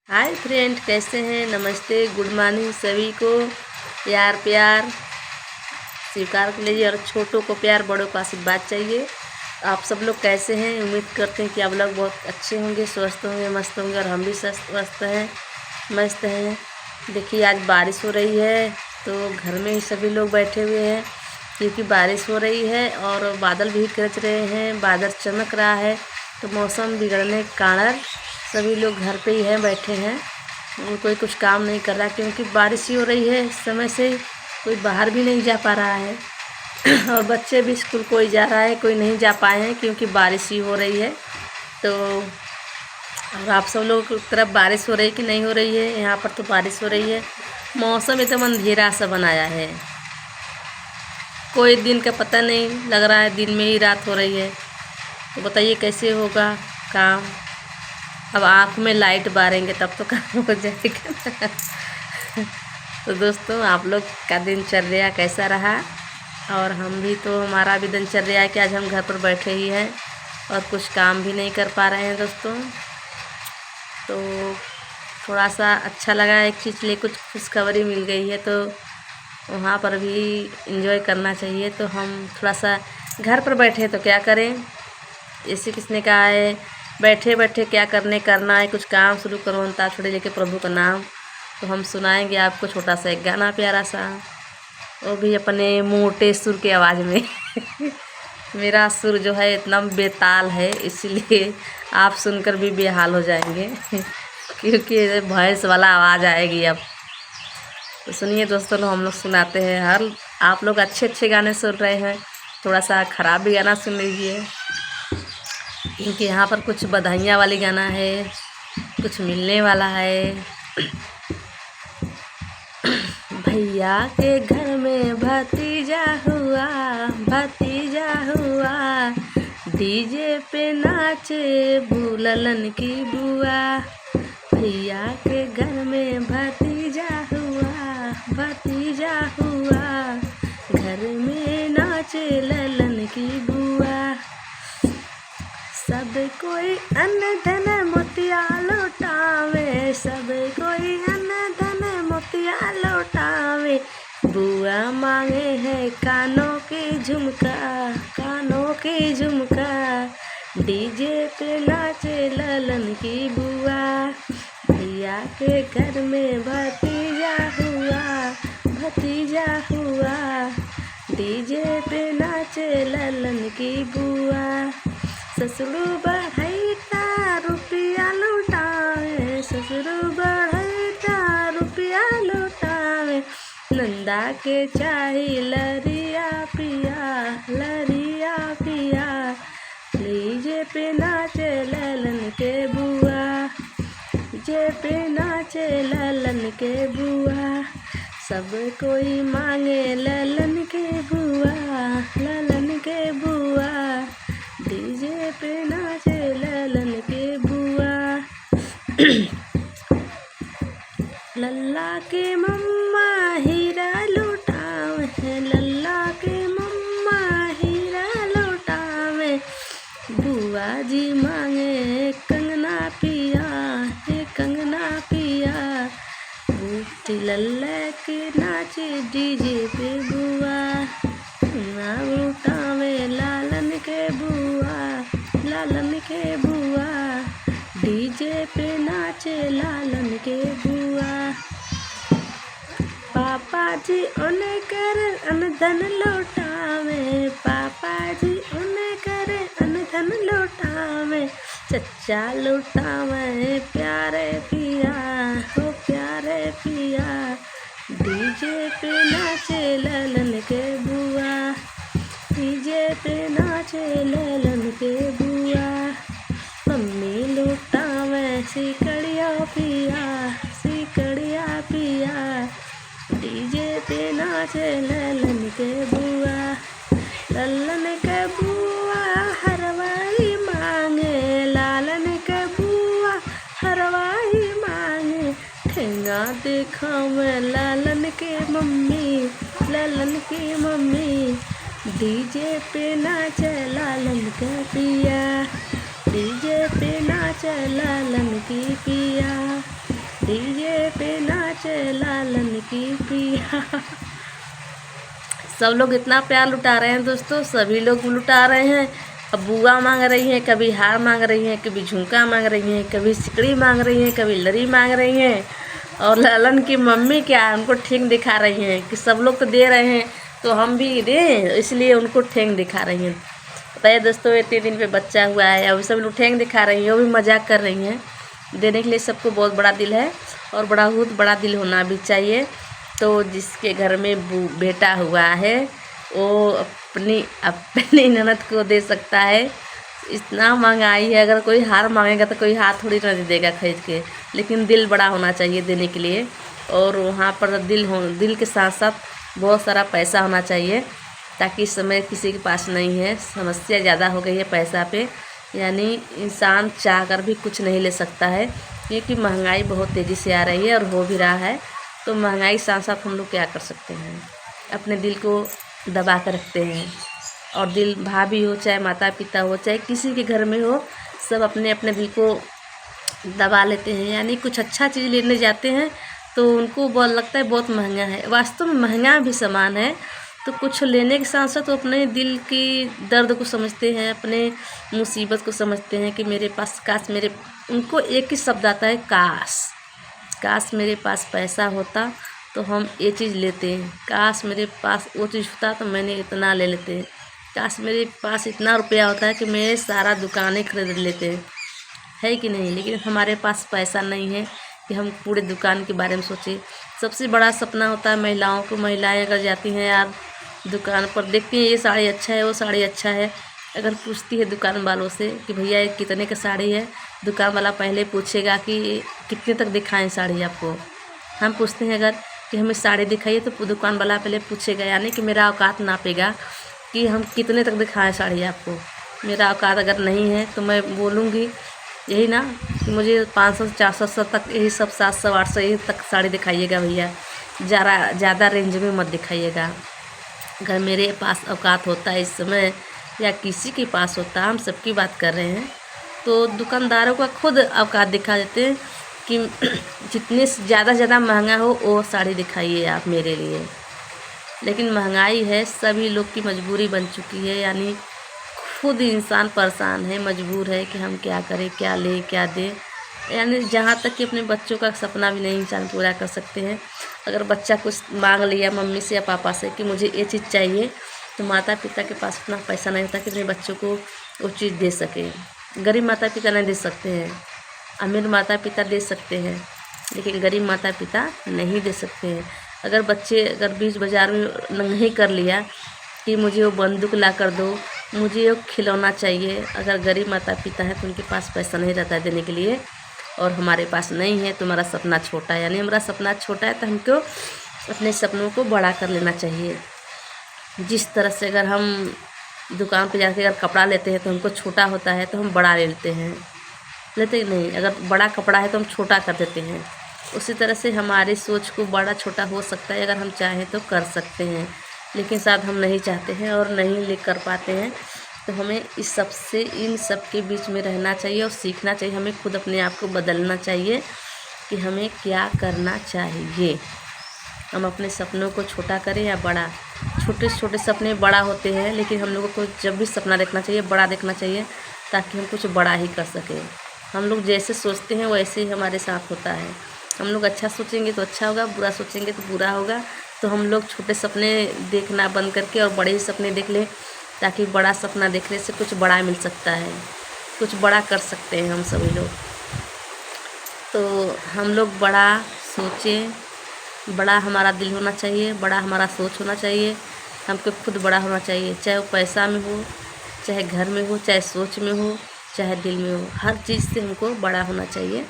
Hi friend, कैसे हैं? नमस्ते, गुड मॉर्निंग सभी को। यार प्यार स्वीकार कर लीजिए और छोटों को प्यार, बड़ों को आशीर्वाद चाहिए। आप सब लोग कैसे हैं? उम्मीद करते हैं कि आप लोग बहुत अच्छे होंगे, स्वस्थ होंगे, मस्त होंगे और हम भी स्वस्थ हैं, मस्त हैं। देखिए आज बारिश हो रही है तो घर में ही सभी लोग बैठे हुए हैं क्योंकि बारिश हो रही है और बादल भी गरज रहे हैं, बादल चमक रहा है। तो मौसम बिगड़ने के कारण सभी लोग घर पे ही हैं, बैठे हैं। कोई कुछ काम नहीं कर रहा क्योंकि बारिश ही हो रही है। इस समय से कोई बाहर भी नहीं जा पा रहा है और बच्चे भी स्कूल कोई जा रहा है, कोई नहीं जा पाए हैं क्योंकि बारिश ही हो रही है। तो और आप सब लोगों की तरफ बारिश हो रही कि नहीं हो रही है? यहाँ पर तो बारिश हो रही है। मौसम एकदम अंधेरा सा बनाया है, कोई दिन का पता नहीं लग रहा है, दिन में ही रात हो रही है। तो बताइए कैसे होगा काम? अब आँख में लाइट बारेंगे तब तो काम हो जाएगा। तो दोस्तों, आप लोग का दिनचर्या कैसा रहा? और हम भी तो, हमारा भी दिनचर्या है कि आज हम घर पर बैठे ही हैं और कुछ काम भी नहीं कर पा रहे हैं दोस्तों। तो थोड़ा सा अच्छा लगा, एक चीज़ लिए कुछ खुशखबरी मिल गई है तो वहाँ पर भी एंजॉय करना चाहिए। तो हम थोड़ा सा घर पर बैठे तो क्या करें, जैसे किसने कहा है बैठे बैठे क्या करना है, कुछ काम शुरू करो अंताक्षरी लेके प्रभु का नाम। तो हम सुनाएंगे आपको छोटा सा एक गाना प्यारा सा, वो भी अपने मोटे सुर के आवाज़ में। मेरा सुर जो है इतना बेताल है, इसलिए आप सुनकर भी बेहाल हो जाएंगे क्योंकि भैंस वाला आवाज़ आएगी अब। तो सुनिए दोस्तों, हम लोग सुनाते हैं। हर आप लोग अच्छे अच्छे गाने सुन रहे हैं, थोड़ा सा ख़राब भी गाना सुन लीजिए क्योंकि यहाँ पर कुछ बधाइयाँ वाली गाना है, कुछ मिलने वाला है। भैया के घर में भतीजा हुआ, भतीजा हुआ, डीजे पे नाचे बुललन की बुआ। भैया के घर में भतीजा हुआ, भतीजा हुआ, घर में नाचे ललन की बुआ। सब कोई अन्न धन मोतिया लौटावे, सब कोई अन्न धन मोतिया लौटावे। बुआ मांगे है कानों की झुमका, कानों की झुमका, डीजे पे नाचे ललन की बुआ। भैया के घर में भतीजा हुआ, भतीजा हुआ, डीजे पे नाचे ललन की बुआ। ससुरु बढ़ैता रुपया लौटावे, ससुरु बढ़ैता रुपया लौटावे। नंदा के चाही लरिया पिया, लरिया पिया, डीजे पे नाचे ललन के बुआ, डीजे पे नाचे ललन के बुआ। सब कोई मांगे ललन के बुआ, ललन के बुआ, डीजे पे नाचे ललन के बुआ। लल्ला के मम्मा हीरा लौटावे, लल्ला के मम्मा हीरा लौटावे। बुआ जी मांगे कंगना पिया, हे कंगना पिया, बूटी लल्ला के नाचे डीजे पे बुआ। ना लौटावे लालन के बुआ, लालन के बुआ, डीजे पे नाचे लालन के बुआ। पापा जी उन्हें करे अनधन लौटावे, पापा जी उन्हें करे अनधन लौटावे। चच्चा लौटावे प्यारे पिया, हो प्यारे पिया, डीजे पे नाचे ललन के बुआ, डीजे पे नाचे ललन के बुआ। मम्मी लौटावे सिकड़िया पिया, सिकड़िया पिया, डीजे पे नाचे ललन के बुआ। ललन के बुआ हरवाई मांगे, लालन के बुआ हरवाई मांगे। ठेंगा दिखावे लालन के मम्मी, लालन की मम्मी, डीजे पे नाचे लालन के पिया, डीजे पे नाचे लालन की पिया। डीजे पे नाचे लालन की प्रिया। सब लोग इतना प्यार लुटा रहे हैं दोस्तों, सभी लोग लुटा रहे हैं। अब बुआ मांग रही हैं, कभी हार मांग रही हैं, कभी झुमका मांग रही हैं, कभी सिकड़ी मांग रही हैं, कभी लड़ी मांग रही हैं। और ललन की मम्मी क्या है, उनको ठेंग दिखा रही हैं कि सब लोग तो दे रहे हैं तो हम भी दें, इसलिए उनको ठेंग दिखा रही हैं। बताइए दोस्तों, इतने दिन पे बच्चा हुआ है, अभी सब लोग ठेंग दिखा रही हैं, वो भी मजाक कर रही हैं। देने के लिए सबको बहुत बड़ा दिल है और बहुत बड़ा दिल होना भी चाहिए। तो जिसके घर में बेटा हुआ है वो अपनी ननद को दे सकता है। इतना महंगाई है, अगर कोई हार मांगेगा तो कोई हाथ थोड़ी ना दे देगा खरीद के, लेकिन दिल बड़ा होना चाहिए देने के लिए। और वहाँ पर दिल के साथ साथ बहुत सारा पैसा होना चाहिए, ताकि इस समय किसी के पास नहीं है। समस्या ज़्यादा हो गई है पैसा पे, यानी इंसान चाह कर भी कुछ नहीं ले सकता है, क्योंकि महंगाई बहुत तेज़ी से आ रही है और हो भी रहा है। तो महंगाई साथ साथ हम लोग क्या कर सकते हैं, अपने दिल को दबा कर रखते हैं। और दिल भाभी हो चाहे माता पिता हो चाहे किसी के घर में हो, सब अपने अपने दिल को दबा लेते हैं। यानी कुछ अच्छा चीज़ लेने जाते हैं तो उनको बहुत लगता है बहुत महंगा है, वास्तव में महंगा भी सामान है। तो कुछ लेने के साथ साथ वो अपने दिल की दर्द को समझते हैं, अपने मुसीबत को समझते हैं कि मेरे पास उनको एक ही शब्द आता है, काश मेरे पास पैसा होता तो हम ये चीज़ लेते हैं। काश मेरे पास वो चीज़ होता तो मैंने इतना ले लेते हैं। काश मेरे पास इतना रुपया होता है कि मैं सारा दुकानें खरीद लेते हैं, है कि नहीं। लेकिन हमारे पास पैसा नहीं है कि हम पूरे दुकान के बारे में सोचें। सबसे बड़ा सपना होता है महिलाओं को। महिलाएं अगर जाती हैं यार दुकान पर, देखती हैं ये साड़ी अच्छा है, वो साड़ी अच्छा है, अगर पूछती है दुकान वालों से कि भैया ये कितने का साड़ी है, दुकान वाला पहले पूछेगा कि कितने तक दिखाएं साड़ी आपको। हम पूछते हैं अगर कि हमें साड़ी दिखाइए तो दुकान वाला पहले पूछेगा, यानी कि मेरा औकात नापेगा कि हम कितने तक दिखाएं साड़ी आपको। मेरा औकात अगर नहीं है तो मैं बोलूँगी यही ना कि मुझे 500 400 तक, यही सब 700 800 यही तक साड़ी दिखाइएगा भैया, ज़्यादा रेंज में मत दिखाइएगा। अगर मेरे पास औकात होता है इस समय, या किसी के पास होता, हम सबकी बात कर रहे हैं, तो दुकानदारों का खुद औकात दिखा देते हैं कि जितने ज़्यादा महंगा हो वो साड़ी दिखाइए आप मेरे लिए। लेकिन महंगाई है, सभी लोग की मजबूरी बन चुकी है, यानी खुद इंसान परेशान है, मजबूर है कि हम क्या करें, क्या ले क्या दे। यानी जहाँ तक कि अपने बच्चों का सपना भी नहीं इंसान पूरा कर सकते हैं। अगर बच्चा कुछ मांग लिया मम्मी से या पापा से कि मुझे ये चीज़ चाहिए, तो माता पिता के पास उतना पैसा नहीं होता कि अपने बच्चों को वो चीज़ दे सके। गरीब माता पिता नहीं दे सकते हैं, अमीर माता पिता दे सकते हैं, लेकिन गरीब माता पिता नहीं दे सकते हैं। अगर बीच बाज़ार में नहीं कर लिया कि मुझे वो बंदूक ला कर दो, मुझे वो खिलौना चाहिए, अगर गरीब माता पिता है तो उनके पास पैसा नहीं रहता है देने के लिए, और हमारे पास नहीं है तो हमारा सपना छोटा है। यानी हमारा सपना छोटा है तो हमको अपने सपनों को बड़ा कर लेना चाहिए। जिस तरह से अगर हम दुकान पे जाके अगर कपड़ा लेते हैं तो हमको छोटा होता है तो हम बड़ा लेते हैं, लेते नहीं। अगर बड़ा कपड़ा है तो हम छोटा कर देते हैं। उसी तरह से हमारी सोच को बड़ा छोटा हो सकता है, अगर हम चाहें तो कर सकते हैं, लेकिन शायद हम नहीं चाहते हैं और नहीं ले कर पाते हैं। तो हमें इन सब के बीच में रहना चाहिए और सीखना चाहिए। हमें खुद अपने आप को बदलना चाहिए कि हमें क्या करना चाहिए। हम अपने सपनों को छोटा करें या बड़ा। छोटे छोटे सपने बड़ा होते हैं, लेकिन हम लोगों को जब भी सपना देखना चाहिए बड़ा देखना चाहिए, ताकि हम कुछ बड़ा ही कर सकें। हम लोग जैसे सोचते हैं वैसे ही हमारे साथ होता है। हम लोग अच्छा सोचेंगे तो अच्छा होगा, बुरा सोचेंगे तो बुरा होगा। तो हम लोग छोटे सपने देखना बंद करके और बड़े ही सपने देख लें, ताकि बड़ा सपना देखने से कुछ बड़ा मिल सकता है, कुछ बड़ा कर सकते हैं हम सभी लोग। तो हम लोग बड़ा सोचें, बड़ा हमारा दिल होना चाहिए, बड़ा हमारा सोच होना चाहिए, हमको खुद बड़ा होना चाहिए। चाहे वो पैसा में हो, चाहे घर में हो, चाहे सोच में हो, चाहे दिल में हो, हर चीज़ से हमको बड़ा होना चाहिए,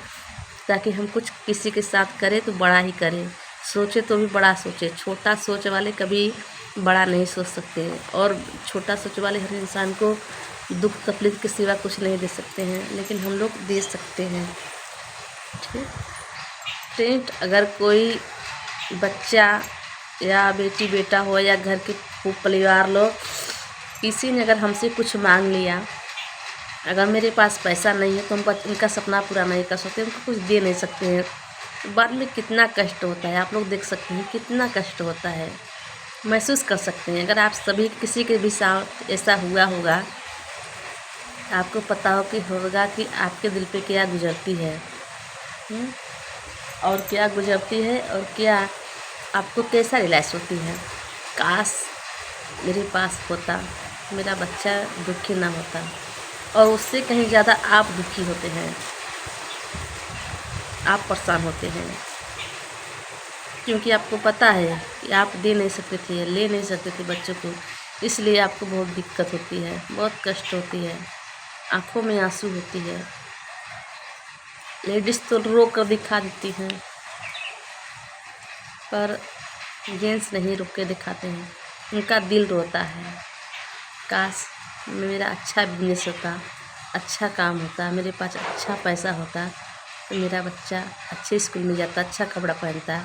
ताकि हम कुछ किसी के साथ करें तो बड़ा ही करें। सोचे तो भी बड़ा सोचे। छोटा सोच वाले कभी बड़ा नहीं सोच सकते, और छोटा सोच वाले हर इंसान को दुख तकलीफ के सिवा कुछ नहीं दे सकते हैं, लेकिन हम लोग दे सकते हैं। ठीक फ्रेंड, अगर कोई बच्चा या बेटी बेटा हो या घर के परिवार लोग, किसी ने अगर हमसे कुछ मांग लिया, अगर मेरे पास पैसा नहीं है तो हम उनका सपना पूरा नहीं कर सकते, उनको कुछ दे नहीं सकते हैं। तो बाद में कितना कष्ट होता है, आप लोग देख सकते हैं कितना कष्ट होता है, महसूस कर सकते हैं। अगर आप सभी किसी के भी साथ ऐसा हुआ होगा, आपको पता होगा कि आपके दिल पे क्या गुजरती है, और क्या गुजरती है, और क्या आपको कैसा रिलैक्स होती है। काश मेरे पास होता, मेरा बच्चा दुखी ना होता, और उससे कहीं ज़्यादा आप दुखी होते हैं, आप परेशान होते हैं, क्योंकि आपको पता है कि आप दे नहीं सकते थे, ले नहीं सकते थे बच्चों को, इसलिए आपको बहुत दिक्कत होती है, बहुत कष्ट होती है, आँखों में आंसू होती है। लेडीज़ तो रो कर दिखा देती हैं, पर जेंट्स नहीं रुक के दिखाते हैं, उनका दिल रोता है। काश मेरा अच्छा बिजनेस होता, अच्छा काम होता, मेरे पास अच्छा पैसा होता, तो मेरा बच्चा अच्छे स्कूल में जाता, अच्छा कपड़ा पहनता,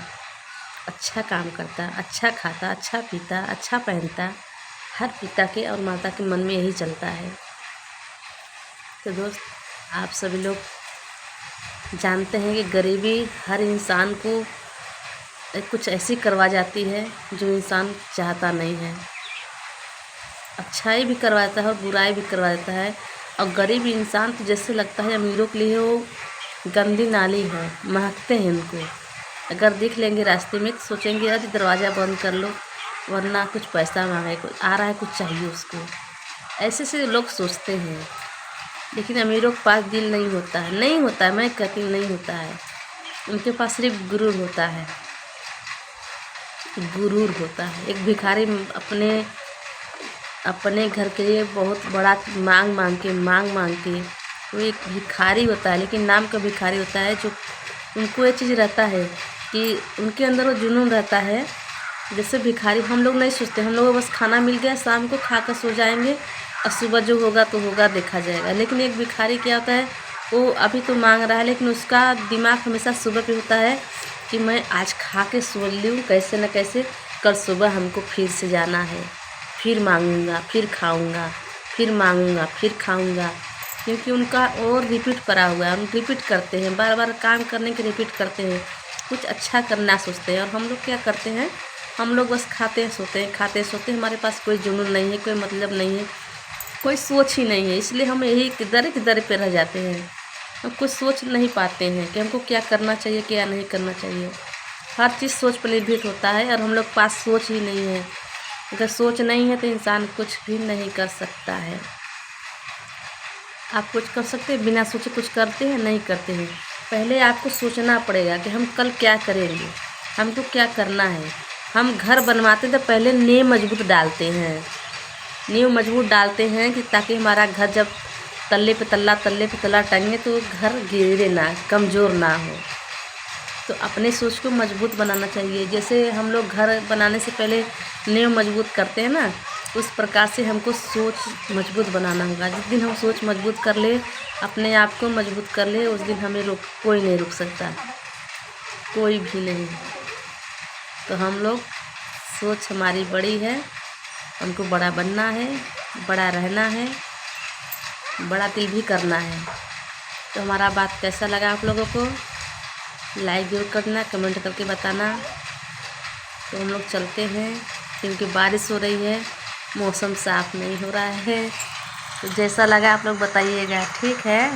अच्छा काम करता, अच्छा खाता, अच्छा पीता, अच्छा पहनता। हर पिता के और माता के मन में यही चलता है। तो दोस्त, आप सभी लोग जानते हैं कि गरीबी हर इंसान को कुछ ऐसी करवा जाती है जो इंसान चाहता नहीं है। अच्छाई भी करवाता है और बुराई भी करवा देता है। और गरीब इंसान तो जैसे लगता है अमीरों के लिए वो गंदी नाली है, महकते हैं उनको। अगर देख लेंगे रास्ते में तो सोचेंगे अरे दरवाज़ा बंद कर लो, वरना कुछ पैसा मांगे, कुछ आ रहा है, कुछ चाहिए उसको। ऐसे से लोग सोचते हैं, लेकिन अमीरों के पास दिल नहीं होता है, नहीं होता है, मैं कहती हूँ नहीं होता है। उनके पास सिर्फ गुरूर होता है, गुरूर होता है। एक भिखारी अपने घर के लिए बहुत बड़ा मांग मांग के वो एक भिखारी होता है, लेकिन नाम का भिखारी होता है। जो उनको ये चीज़ रहता है कि उनके अंदर वो जुनून रहता है। जैसे भिखारी हम लोग नहीं सोचते, हम लोग को बस खाना मिल गया, शाम को खा कर सो जाएंगे और सुबह जो होगा तो होगा, देखा जाएगा। लेकिन एक भिखारी क्या होता है, वो अभी तो मांग रहा है, लेकिन उसका दिमाग हमेशा सुबह पे होता है कि मैं आज खा के सो लूँ, कैसे न कैसे कल सुबह हमको फिर से जाना है, फिर मांगूंगा, फिर खाऊंगा, फिर मांगूंगा, फिर खाऊंगा। क्योंकि उनका और रिपीट पड़ा हुआ है, हम रिपीट करते हैं, बार बार काम करने के रिपीट करते हैं, कुछ अच्छा करना सोचते हैं। और हम लोग क्या करते हैं, हम लोग बस खाते हैं सोते हैं, खाते हैं सोते हैं। हमारे पास कोई जुनून नहीं है, कोई मतलब नहीं है, कोई सोच ही नहीं है। इसलिए हम यही किधर पे रह जाते हैं। हम कुछ सोच नहीं पाते हैं कि हमको क्या करना चाहिए, क्या नहीं करना चाहिए। हर चीज़ सोच पर निर्भर होता है, और हम लोग पास सोच ही नहीं है। अगर सोच नहीं है तो इंसान कुछ भी नहीं कर सकता है। आप कुछ कर सकते हैं, बिना सोचे कुछ करते हैं, नहीं करते हैं। पहले आपको सोचना पड़ेगा कि हम कल क्या करेंगे, हमको क्या करना है। हम घर बनवाते तो पहले नींव मजबूत डालते हैं, नींव मजबूत डालते हैं कि ताकि हमारा घर जब तल्ले पे तल्ला टंगे तो घर गिरे ना, कमज़ोर ना हो। तो अपने सोच को मजबूत बनाना चाहिए। जैसे हम लोग घर बनाने से पहले नींव मजबूत करते हैं ना, उस प्रकार से हमको सोच मजबूत बनाना होगा। जिस दिन हम सोच मजबूत कर ले, अपने आप को मजबूत कर ले, उस दिन हमें कोई नहीं रोक सकता, कोई भी नहीं। तो हम लोग सोच हमारी बड़ी है, हमको बड़ा बनना है, बड़ा रहना है, बड़ा दिल भी करना है। तो हमारा बात कैसा लगा आप लोगों को, लाइक जरूर करना, कमेंट करके बताना। तो हम लोग चलते हैं, क्योंकि बारिश हो रही है, मौसम साफ नहीं हो रहा है। तो जैसा लगा आप लोग बताइएगा, ठीक है।